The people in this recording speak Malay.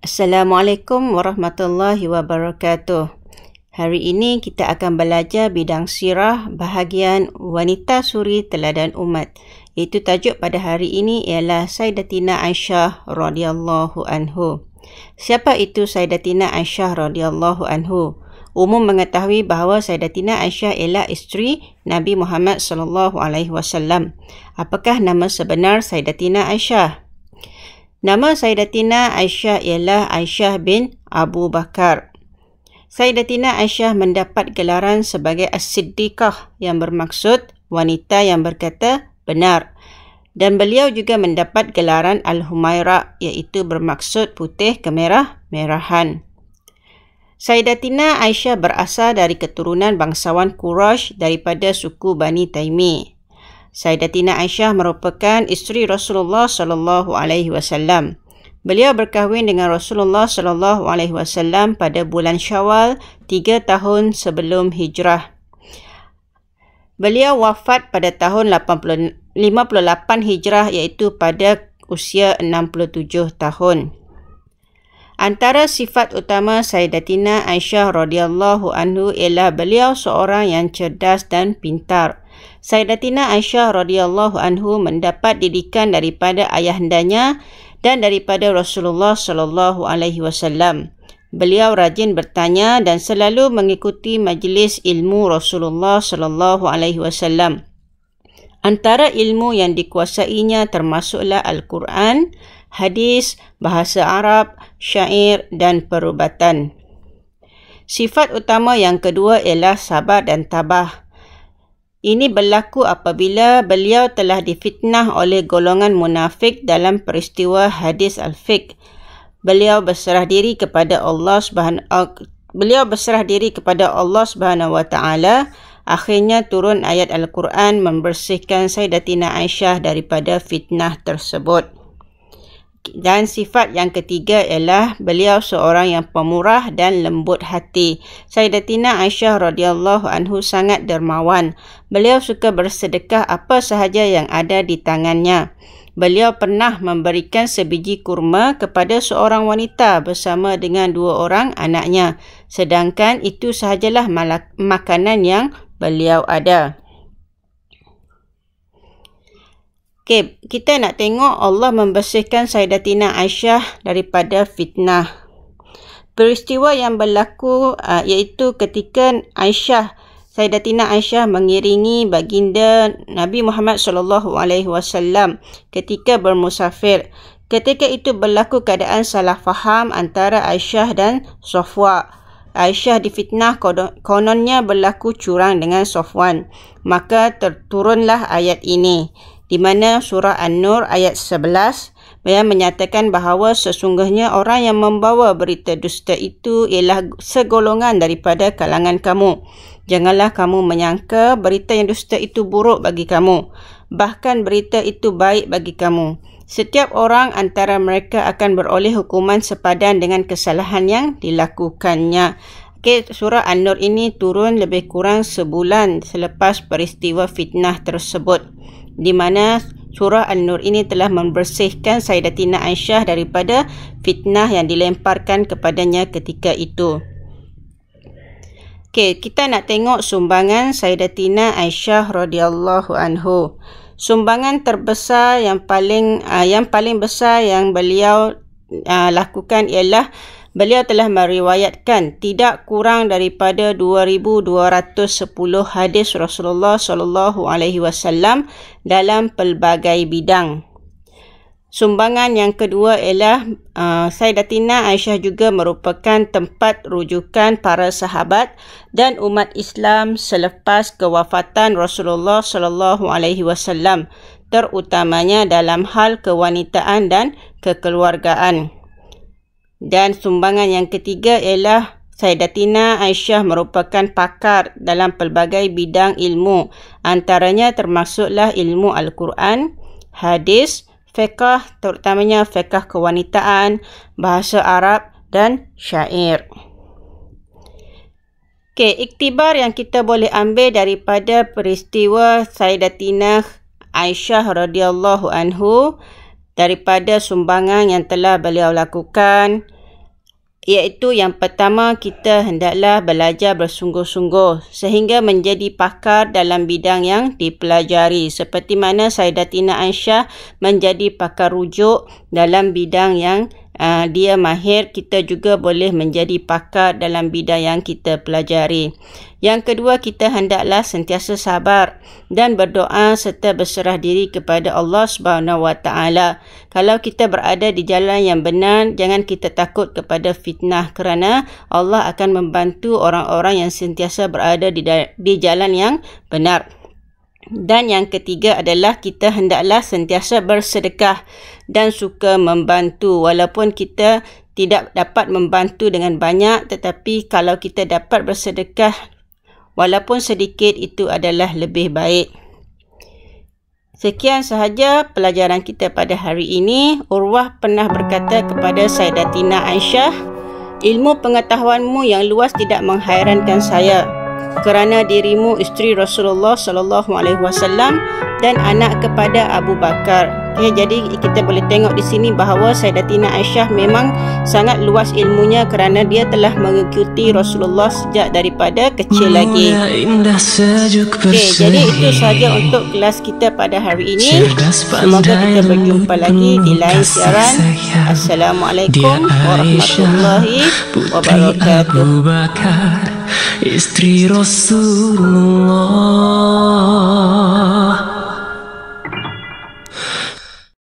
Assalamualaikum warahmatullahi wabarakatuh. Hari ini kita akan belajar bidang sirah bahagian wanita suri teladan umat. Itu tajuk pada hari ini ialah Sayyidatina Aisyah radhiyallahu anhu. Siapa itu Sayyidatina Aisyah radhiyallahu anhu? Umum mengetahui bahawa Sayyidatina Aisyah ialah isteri Nabi Muhammad sallallahu alaihi wasallam. Apakah nama sebenar Sayyidatina Aisyah? Nama Sayyidatina Aisyah ialah Aisyah bin Abu Bakar. Sayyidatina Aisyah mendapat gelaran sebagai As-Siddiqah yang bermaksud wanita yang berkata benar. Dan beliau juga mendapat gelaran Al-Humaira iaitu bermaksud putih kemerah-merahan. Sayyidatina Aisyah berasal dari keturunan bangsawan Quraisy daripada suku Bani Taimi. Sayyidatina Aisyah merupakan isteri Rasulullah sallallahu alaihi wasallam. Beliau berkahwin dengan Rasulullah sallallahu alaihi wasallam pada bulan Syawal 3 tahun sebelum hijrah. Beliau wafat pada tahun 58 hijrah iaitu pada usia 67 tahun. Antara sifat utama Sayyidatina Aisyah radhiyallahu anhu ialah beliau seorang yang cerdas dan pintar. Sayyidatina Aisyah radhiyallahu anhu mendapat didikan daripada ayahandanya dan daripada Rasulullah sallallahu alaihi wasallam. Beliau rajin bertanya dan selalu mengikuti majlis ilmu Rasulullah sallallahu alaihi wasallam. Antara ilmu yang dikuasainya termasuklah Al-Quran, hadis, bahasa Arab, syair dan perubatan. Sifat utama yang kedua ialah sabar dan tabah. Ini berlaku apabila beliau telah difitnah oleh golongan munafik dalam peristiwa hadis al-fiqh. Beliau berserah diri kepada Allah Subhanahu wa taala. Akhirnya turun ayat Al-Quran membersihkan Sayyidatina Aisyah daripada fitnah tersebut. Dan sifat yang ketiga ialah beliau seorang yang pemurah dan lembut hati. Sayyidatina Aisyah radhiyallahu anhu sangat dermawan. Beliau suka bersedekah apa sahaja yang ada di tangannya. Beliau pernah memberikan sebiji kurma kepada seorang wanita bersama dengan 2 orang anaknya. Sedangkan itu sahajalah makanan yang beliau ada. Okey, kita nak tengok Allah membersihkan Sayyidatina Aisyah daripada fitnah. Peristiwa yang berlaku iaitu ketika Sayyidatina Aisyah mengiringi baginda Nabi Muhammad sallallahu alaihi wasallam ketika bermusafir. Ketika itu berlaku keadaan salah faham antara Aisyah dan Safwa. Aisyah difitnah kononnya berlaku curang dengan Safwan. Maka terturunlah ayat ini, di mana surah An-Nur ayat 11 yang menyatakan bahawa sesungguhnya orang yang membawa berita dusta itu ialah segolongan daripada kalangan kamu. Janganlah kamu menyangka berita yang dusta itu buruk bagi kamu. Bahkan berita itu baik bagi kamu. Setiap orang antara mereka akan beroleh hukuman sepadan dengan kesalahan yang dilakukannya. Okay, surah An-Nur ini turun lebih kurang sebulan selepas peristiwa fitnah tersebut, di mana surah An-Nur ini telah membersihkan Sayyidatina Aisyah daripada fitnah yang dilemparkan kepadanya ketika itu. Okay, kita nak tengok sumbangan Sayyidatina Aisyah radhiyallahu anhu. Sumbangan terbesar yang paling besar yang beliau lakukan ialah beliau telah meriwayatkan tidak kurang daripada 2210 hadis Rasulullah sallallahu alaihi wasallam dalam pelbagai bidang. Sumbangan yang kedua ialah Sayyidatina Aisyah juga merupakan tempat rujukan para sahabat dan umat Islam selepas kewafatan Rasulullah sallallahu alaihi wasallam, terutamanya dalam hal kewanitaan dan kekeluargaan. Dan sumbangan yang ketiga ialah Sayyidatina Aisyah merupakan pakar dalam pelbagai bidang ilmu. Antaranya termasuklah ilmu Al-Quran, hadis, fiqh, terutamanya fiqh kewanitaan, bahasa Arab dan syair. Okey, iktibar yang kita boleh ambil daripada peristiwa Sayyidatina Aisyah radhiyallahu anhu daripada sumbangan yang telah beliau lakukan. iaitu yang pertama, kita hendaklah belajar bersungguh-sungguh sehingga menjadi pakar dalam bidang yang dipelajari. Seperti mana Sayyidatina Aisyah menjadi pakar rujuk dalam bidang yang dia mahir, kita juga boleh menjadi pakar dalam bidang yang kita pelajari. Yang kedua, kita hendaklah sentiasa sabar dan berdoa serta berserah diri kepada Allah Subhanahu Wa Taala. Kalau kita berada di jalan yang benar, jangan kita takut kepada fitnah, kerana Allah akan membantu orang-orang yang sentiasa berada di jalan yang benar. Dan yang ketiga adalah kita hendaklah sentiasa bersedekah dan suka membantu. Walaupun kita tidak dapat membantu dengan banyak, tetapi kalau kita dapat bersedekah walaupun sedikit, itu adalah lebih baik. Sekian sahaja pelajaran kita pada hari ini. Urwah pernah berkata kepada Sayyidatina Aisyah, "Ilmu pengetahuanmu yang luas tidak menghairankan saya, kerana dirimu isteri Rasulullah sallallahu alaihi wasallam dan anak kepada Abu Bakar." Okay, jadi kita boleh tengok di sini bahawa Sayyidatina Aisyah memang sangat luas ilmunya kerana dia telah mengikuti Rasulullah sejak daripada kecil lagi. Okay, jadi itu sahaja untuk kelas kita pada hari ini. Semoga kita berjumpa lagi di lain siaran. Assalamualaikum warahmatullahi wabarakatuh. Istri Rasulullah.